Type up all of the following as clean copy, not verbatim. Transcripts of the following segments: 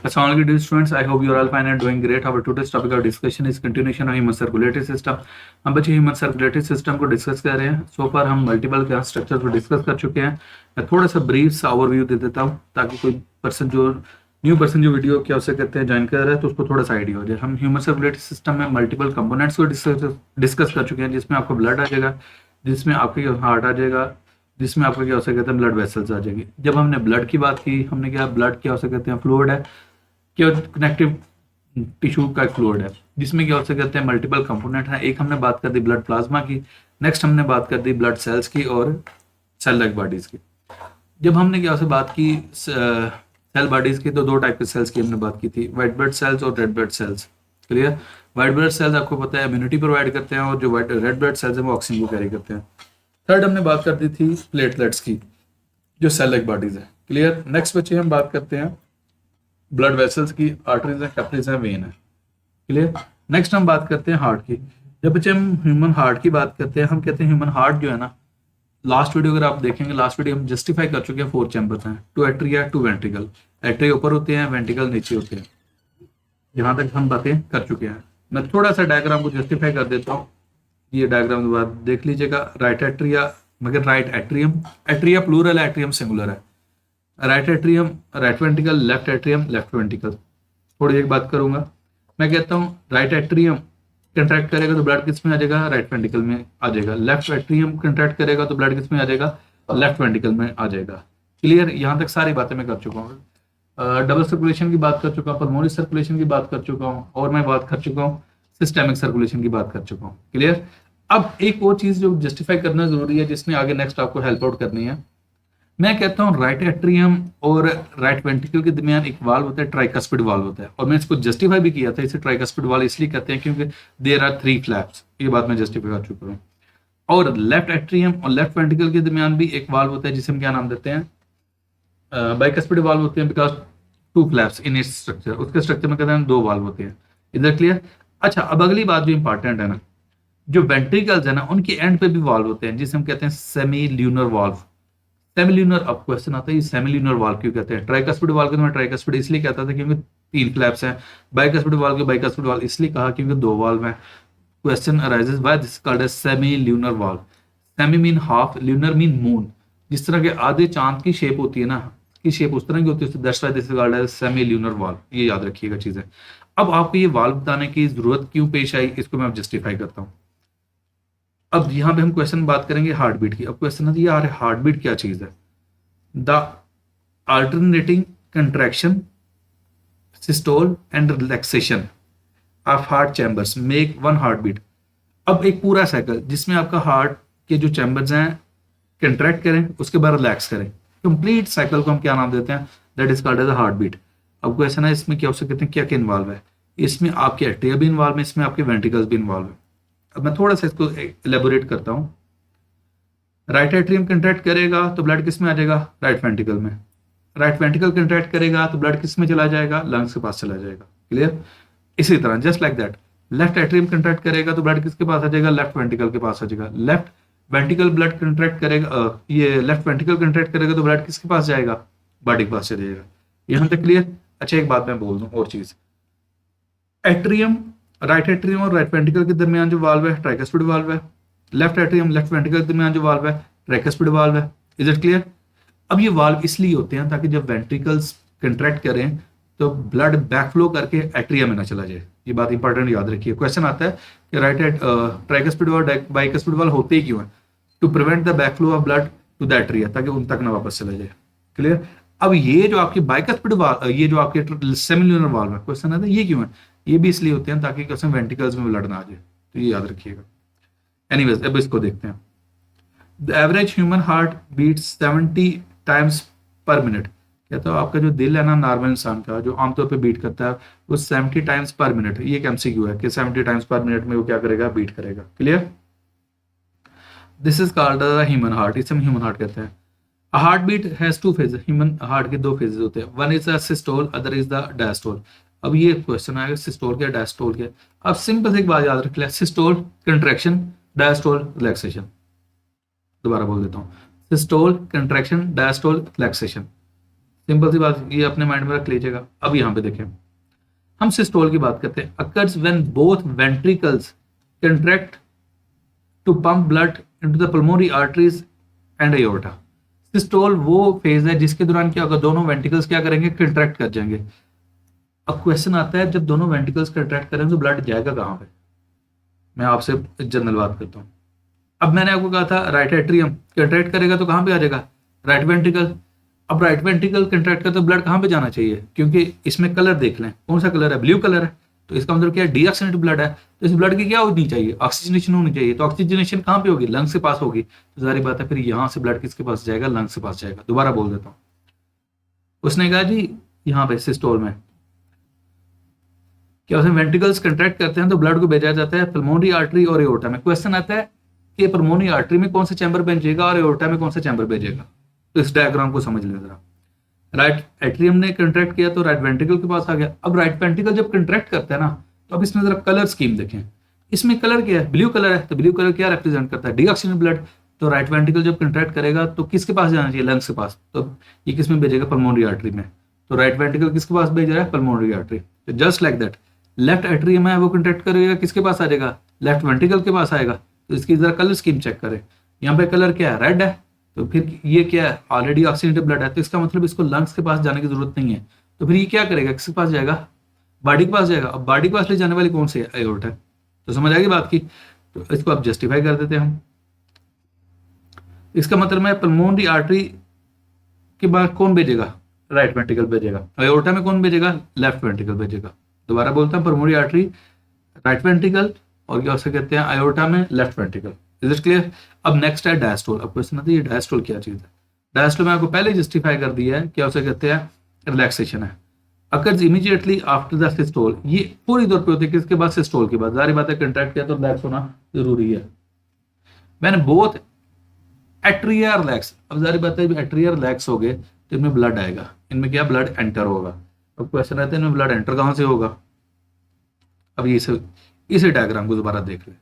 Assalamualaikum dear students, I hope you are all fine and doing great. Our today's topic of discussion is continuation of human circulatory system. हम बच्चे human circulatory system को discuss कर रहे हैं. सो फार हम multiple class structure को discuss कर चुके हैं. मैं थोड़ा सा ब्रीफ सा ओवरव्यू दे देता हूँ ताकि कोई पर्सन जो न्यू पर्सन जो वीडियो क्या उसे कहते हैं ज्वाइन कर रहा है तो उसको थोड़ा सा आइडिया हो जाए. हम ह्यूमन सर्कुलेटरी सिस्टम में मल्टीपल कंपोनेंट्स को डिस्कस कर चुके हैं, जिसमें आपका ब्लड आ जाएगा, जिसमें आपके हार्ट आ जाएगा, जिसमें आपका क्या हो सकता है ब्लड वेसल्स आ जाएगी. जब हमने ब्लड की बात की, हमने क्या ब्लड क्या हो सकते हैं फ्लूइड है, क्या कनेक्टिव टिश्यू का फ्लूइड है, जिसमें क्या हो सकते हैं मल्टीपल कंपोनेंट है. एक हमने बात कर दी ब्लड प्लाज्मा की, नेक्स्ट हमने बात कर दी ब्लड सेल्स की और सेल लाइक बॉडीज की. जब हमने क्या बात की सेल बॉडीज की तो दो टाइप के सेल्स की हमने बात की थी, व्हाइट ब्लड सेल्स और red blood cells. Clear. White blood cells आपको पता है इम्यूनिटी प्रोवाइड करते हैं और जो रेड ब्लड सेल्स हैं वो ऑक्सीजन को कैरी करते हैं. थर्ड हमने बात कर दी थी प्लेटलेट्स की जो सेल लाइक बॉडीज है. क्लियर. नेक्स्ट बच्चे हम बात करते हैं ब्लड वेसल्स की, आर्टरीज है, कैपिलरीज है, वेन है. क्लियर. नेक्स्ट हम बात करते हैं हार्ट की. जब बच्चे हम ह्यूमन हार्ट की बात करते हैं, हम कहते हैं ह्यूमन हार्ट जो है ना, लास्ट वीडियो अगर आप देखेंगे, लास्ट वीडियो हम जस्टिफाई कर चुके हैं 4 चैम्बर्स हैं, 2 एट्रिया 2 वेंट्रिकल. एट्रिया ऊपर होते हैं, वेंट्रिकल नीचे होते हैं. यहाँ तक हम बातें कर चुके हैं. मैं थोड़ा सा डायग्राम को जस्टिफाई कर देता हूँ. ये डायग्राम के बाद देख लीजिएगा. राइट एट्रिया मगर राइट एट्रियम, एट्रिया प्लूरल है, एट्रियम सिंगुलर है. Right atrium right ventricle, left atrium left ventricle. थोड़ी एक बात करूंगा. मैं कहता हूँ राइट एट्रियम कंट्रैक्ट करेगा तो ब्लड किस में आ जाएगा, राइट वेंट्रिकल में आ जाएगा. लेफ्ट एट्रियम कंट्रैक्ट करेगा तो ब्लड किस में आ जाएगा, लेफ्ट वेंट्रिकल में आ जाएगा. क्लियर. यहाँ तक सारी बातें मैं कर चुका हूँ. डबल सर्कुलेशन की बात कर चुका हूँ, पल्मोनरी सर्कुलेशन की बात कर चुका हूँ और मैं बात कर चुका हूँ सिस्टेमिक सर्कुलेशन की बात कर चुका हूँ. क्लियर. अब एक और चीज जो जस्टिफाई करना जरूरी है, जिसने आगे नेक्स्ट आपको हेल्प आउट करनी है. मैं कहता हूँ राइट एट्रियम और राइट वेंट्रिकल के दरमियान एक वाल्व होता है, ट्राइकस्पिड वाल्व होता है. और मैं इसको जस्टिफाई भी किया था, इसे ट्राइकस्पिड वाल्व इसलिए कहते हैं क्योंकि देयर आर 3 फ्लैप्स. ये बात मैं जस्टिफाई कर चुका हूँ. और लेफ्ट एट्रियम और लेफ्ट वेंट्रिकल के दरमियान भी एक वाल्व होता है जिसे हम क्या नाम देते हैं, बाइकस्पिड वाल्व होते हैं, because 2 flaps in its structure. उसके स्ट्रक्चर में कहते हैं 2 वाल्व होते हैं. इधर क्लियर. अच्छा, अब अगली बात जो इंपॉर्टेंट है ना, जो वेंट्रिकल्स है ना उनके एंड पे भी वाल्व होते हैं जिसे हम कहते हैं semi lunar valve. Semi lunar. अब क्वेश्चन आता है ये सेमी ल्यूनर वाल्व क्यों कहते हैं. ट्राइकस्पिड वाल्व को मैं ट्राइकस्पिड इसलिए कहता था क्योंकि 3 फ्लैप्स हैं. बाइकस्पिड वाल्व को बाइकस्पिड वाल्व इसलिए कहा क्योंकि 2 वाल्व हैं. Question arises why this called as semi lunar valve. Semi mean half, lunar mean moon. जिस तरह के आधे चांद की शेप होती है ना, की शेप उस तरह की होती है, that's why this is called as semi lunar valve. ये याद रखिएगा चीजें. अब आपको ये वाल्व बताने की जरूरत क्यों पेश आई, इसको मैं जस्टिफाई करता हूँ. अब यहाँ पे हम क्वेश्चन बात करेंगे हार्ट बीट की. अब क्वेश्चन है यार हार्ट बीट क्या चीज है. The alternating contraction, systole and relaxation of heart chambers make one heart beat. अब एक पूरा साइकिल जिसमें आपका हार्ट के जो चैम्बर्स हैं कंट्रैक्ट करें, उसके बाद रिलैक्स करें, कंप्लीट साइकिल को हम क्या नाम देते हैं, that is called as a heart beat. अब क्वेश्चन है इसमें क्या हो सकते हैं, क्या क्या इन्वॉल्व है. इसमें आपके एट्रिया भी इन्वॉल्व है, इसमें आपके वेंट्रिकल्स भी इन्वॉल्व है. अब मैं थोड़ा सा इसको एलेबोरेट करता हूँ. राइट एट्रियम कंट्रैक्ट करेगा तो ब्लड किस में आ जाएगा, राइट वेंट्रिकल में. राइट वेंट्रिकल कंट्रैक्ट करेगा तो ब्लड किस में चला जाएगा, लंग्स के पास चला जाएगा. क्लियर. इसी तरह just like that, left atrium contract करेगा तो ब्लड किसके पास आ जाएगा, लेफ्ट वेंट्रिकल के पास आ जाएगा. लेफ्ट वेंट्रिकल ब्लड कंट्रैक्ट करेगा, ये लेफ्ट वेंट्रिकल कंट्रैक्ट करेगा तो ब्लड किसके पास जाएगा, बॉडी के पास चला जाएगा. यहाँ तक क्लियर. अच्छा, एक बात मैं बोल दूं और चीज. एट्रियम, राइट एट्रियम और राइट वेंट्रिकल के दरमियान जो वाल्व है ट्राइकस्पिड वाल्व है. लेफ्ट एट्रियम लेफ्ट वेंट्रिकल के दरमियान जो वाल्व है ट्राइकस्पिड वाल्व है. Is it clear. अब ये वाल्व इसलिए होते हैं ताकि जब वेंट्रिकल्स कंट्रैक्ट करें तो ब्लड बैकफ्लो करके एट्रिया में ना चला जाए. ये बात इंपॉर्टेंट याद रखिए. क्वेश्चन आता है कि राइट ट्राइकस्पिड और बाइकस्पिड वाल्व होते ही क्यों है, to prevent the backflow of blood to the atria, ताकि उन तक ना वापस चला जाए. क्लियर. अब ये जो आपकी बाइकस्पिड वाल्व, ये जो आपके सेमिल्यूनर वाल्व है, क्वेश्चन आता है ये क्यों है. ये भी इसलिए होते हैं ताकि क्वेश्चन वेंट्रिकल्स में ब्लड ना आ जाए, तो ये याद रखिएगा. एनीवेज, अब इसको देखते हैं. The average human heart beats 70 times per minute. कहता हूँ आपका जो दिल है ना नॉर्मल इंसान का, जो आमतौर पे बीट करता है, वो 70 टाइम्स पर मिनट. ये एक एमसीक्यू है कि 70 टाइम्स पर मिनट में वो क्या करेगा, बीट करेगा. Clear. This is called the human heart. इसे हम ह्यूमन हार्ट कहते हैं. Heart beat has 2 phase. Human heart के 2 फेजेस होते हैं. One is the systole, other is the diastole. अब ये क्वेश्चन आएगा सिस्टोल क्या डायस्टोल क्या. अब सिंपल से एक बात याद रख ले, सिस्टोल कंट्रैक्शन, डायस्टोल रिलैक्सेशन. दोबारा बोल देता हूँ, systole contraction, diastole relaxation. Simple सी बात, ये अपने माइंड में रख लीजिएगा। अब यहाँ पे देखें, हम सिस्टोल की बात करते हैं। Occurs when both ventricles contract to pump blood into the pulmonary arteries and aorta. Systole वो फेज है जिसके दौरान क्या होगा, दोनों वेंट्रिकल्स क्या करेंगे, कंट्रैक्ट कर जाएंगे। अब क्वेश्चन आता है, जब दोनों वेंट्रिकल्स कंट्रैक्ट करेंगे तो ब्लड जाएगा कहाँ पे? मैं आपसे जनरल बात करता हूँ। अब मैंने आपको कहा था राइट एट्रियम कंट्रैक्ट करेगा तो कहाँ पे आ जाएगा, राइट वेंट्रिकल। अब राइट वेंट्रिकल कंट्रैक्ट कर तो ब्लड कहाँ पे जाना चाहिए, क्योंकि इसमें कलर देख लें, कौन सा कलर है, ब्लू कलर है, तो इसका मतलब क्या है, डीऑक्सीनेटेड ब्लड है। तो इस ब्लड की क्या होनी चाहिए, ऑक्सीजनेशन होनी चाहिए। तो ऑक्सीजनेशन कहाँ पे होगी, लंग्स के पास होगी। तो जारी बात है फिर यहाँ से ब्लड किसके पास जाएगा, लंग्स के पास जाएगा। दोबारा बोल देता हूँ, उसने कहा जी यहाँ पे सिस्टोल में क्या उसमें वेंट्रिकल्स कंट्रैक्ट करते हैं तो ब्लड को भेजा जाता है पल्मोनरी आर्टरी और एओर्टा में। क्वेश्चन आता है कि पल्मोनरी आर्टरी में कौन सा चैम्बर भेजेगा और एओर्टा में कौन सा चैम्बर भेजेगा। तो इस डायग्राम को समझ लें जरा। राइट एट्रियम ने कंट्रैक्ट किया तो राइट वेंट्रिकल के पास आ गया। अब राइट वेंट्रिकल जब कंट्रैक्ट करता है ना, तो अब इसमें जरा कलर स्कीम देखें। इसमें कलर क्या है, ब्लू कलर है। तो ब्लू कलर क्या रिप्रेजेंट करता है, डीऑक्सीजनेटेड ब्लड। तो राइट वेंट्रिकल जब कंट्रैक्ट करेगा तो किसके पास जाना चाहिए, लंग्स के पास। तो ये किस में भेजेगा, पल्मोनरी आर्टरी में। तो राइट वेंट्रिकल किसके पास भेज रहा है, पल्मोनरी आर्टरी। तो just like that left atrium है वो कंट्रैक्ट करेगा, किसके पास आ जाएगा, लेफ्ट वेंट्रिकल के पास आएगा। तो इसकी जरा कलर स्कीम चेक करें। यहाँ पे कलर क्या है, रेड है। तो फिर ये क्या है, ऑलरेडी ऑक्सीजनेटेड ब्लड है, तो इसका मतलब इसको लंग्स के पास जाने की जरूरत नहीं है। तो फिर ये क्या करेगा, किसके पास जाएगा, बॉडी के पास जाएगा। अब बॉडी के पास ले जाने वाली कौन सी है, एओर्टा है। तो समझ आ गई बात की। तो इसको आप जस्टिफाई कर देते हैं हम। इसका मतलब है पल्मोनरी आर्टरी के बाद कौन भेजेगा, राइट वेंट्रिकल भेजेगा। एओर्टा में कौन भेजेगा, लेफ्ट वेंट्रिकल भेजेगा। दोबारा बोलता हूं, पल्मोनरी आर्टरी राइट वेंट्रिकल और क्या उसे कहते हैं, आयोटा में left ventricle. Is it clear. अब नेक्स्ट है डायस्टोल। अब क्वेश्चन आता है ये डायस्टोल क्या चीज है। डायस्टोल में आपको पहले जस्टिफाई कर दिया है, क्या उसे कहते हैं, रिलैक्सेशन है। Occurs immediately after the systole. ये पूरी तौर पे होती है किसके बाद, सिस्टोल के बाद। जारी बात है कंट्रैक्ट किया तो रिलैक्स होना जरूरी है। मैंने बोथ एट्रिया रिलैक्स। अब जारी बात है एट्रिया रिलैक्स हो गए तो इनमें ब्लड आएगा, इनमें क्या ब्लड एंटर होगा। अब क्वेश्चन आता है इनमें ब्लड एंटर कहां से होगा। अब ये इसे डायग्राम को दोबारा देख ले।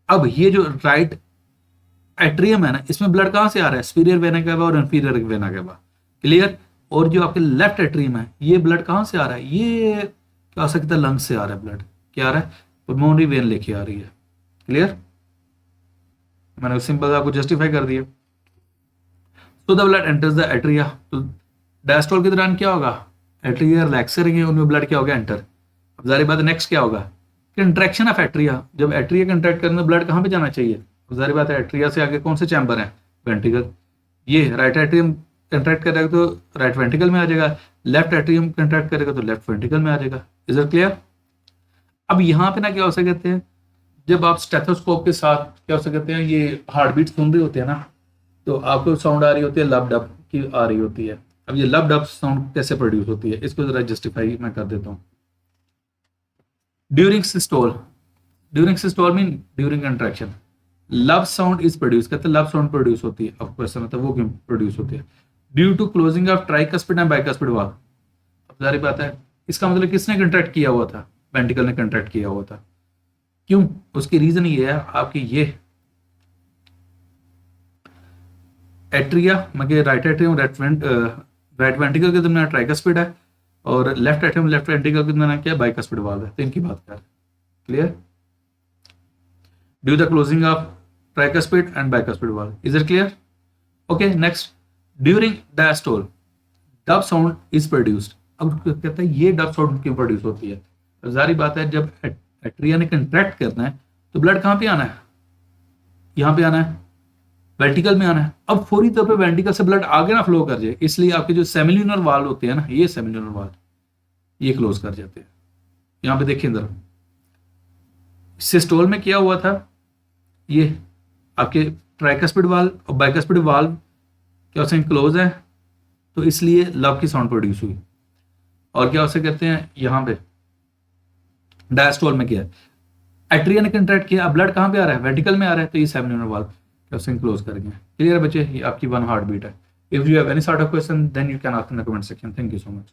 अब ये जो राइट एट्रियम है ना, इसमें ब्लड कहां से आ रहा है, सुपीरियर वेना केवा और इंफीरियर वेना केवा। क्लियर। और जो आपके लेफ्ट एट्रियम है, ये ब्लड कहां से आ रहा है, ये क्या हो सकता है, लंग्स से आ रहा है ब्लड। क्या आ रहा है, पल्मोनरी वेन लेके आ रही है। क्लियर। मैंने सिंपल आपको जस्टिफाई कर दिया। तो the blood enters the atria. तो डायस्टोल के दौरान क्या होगा, एट्रिया रिलैक्स करेंगे, उनमें ब्लड क्या होगा, एंटर। अब जारी बात नेक्स्ट क्या होगा, कंट्रैक्शन ऑफ एट्रिया। जब एट्रिया कंट्रैक्ट करने में ब्लड कहां पे जाना चाहिए, जारी बात है एट्रिया से आगे कौन से चैम्बर है, वेंट्रिकल। ये राइट एट्रियम कंट्रैक्ट करेगा तो राइट वेंट्रिकल में आ जाएगा, लेफ्ट एट्रियम कंट्रैक्ट करेगा तो लेफ्ट वेंट्रिकल में आ जाएगा। Is it clear. अब यहाँ पे ना क्या हो सकते हैं, जब आप स्टेथोस्कोप के साथ क्या हो सकते हैं, ये हार्ट बीट सुन रहे होते हैं ना, तो आपको साउंड आ रही होती है, लब डब की आ रही होती है। अब ये लब डब साउंड कैसे प्रोड्यूस होती है, इसको जरा जस्टिफाई मैं कर देता हूँ। During systole mean during contraction लब साउंड इज प्रोड्यूस, कहते हैं लब साउंड प्रोड्यूस होती है। अब क्वेश्चन आता है वो क्यों प्रोड्यूस होती है, due to closing of tricuspid and bicuspid valve. अब जारी बात है इसका मतलब किसने कंट्रैक्ट किया हुआ था, वेंट्रिकल ने कंट्रैक्ट किया हुआ था। क्यों, उसकी रीजन ये है आपकी, ये एट्रिया मगे राइट एट्रियम राइट वेंट्रिकल के दरमियान ट्राइकस्पिड है और लेफ्ट एट्रियम लेफ्ट वेंट्रिकल के दरमियान क्या बाइकस्पिड वाल्व है। तो इनकी बात कर, clear. Due the closing of tricuspid and bicuspid valve. Is it clear. Okay next, during diastole dub sound is produced. अब कहता है ये डब साउंड क्यों प्रोड्यूस होती है, तो जारी बात है जब एट्रिया ने कंट्रैक्ट करना है तो ब्लड कहां पे आना है, यहां पे आना है, वेंट्रिकल में आना है। अब फौरी तौर पे वेंट्रिकल से ब्लड आगे ना फ्लो कर जाए, इसलिए आपके जो सेमिल्यूनर वाल्व होते हैं ना, ये सेमिल्यूनर वाल्व ये क्लोज कर जाते हैं। यहां पे देखिए अंदर सिस्टोल में क्या हुआ था, ये आपके ट्राइकस्पिड वाल्व और बाइकस्पिड वाल्व क्या हो क्लोज है, तो इसलिए लब की साउंड प्रोड्यूस हुई। और क्या उसे कहते हैं, यहां पे डायस्टोल में क्या है, एट्रिया ने कंट्रैक्ट किया, अब ब्लड कहां पे आ रहा है, वेंट्रिकल में आ रहा है, तो ये सेमिल्यूनर वाल्व क्लोज करेंगे। क्लियर बच्चे, ये आपकी वन हार्ट बीट है। If you have any sort of question then you can ask in the comment section. Thank you so much.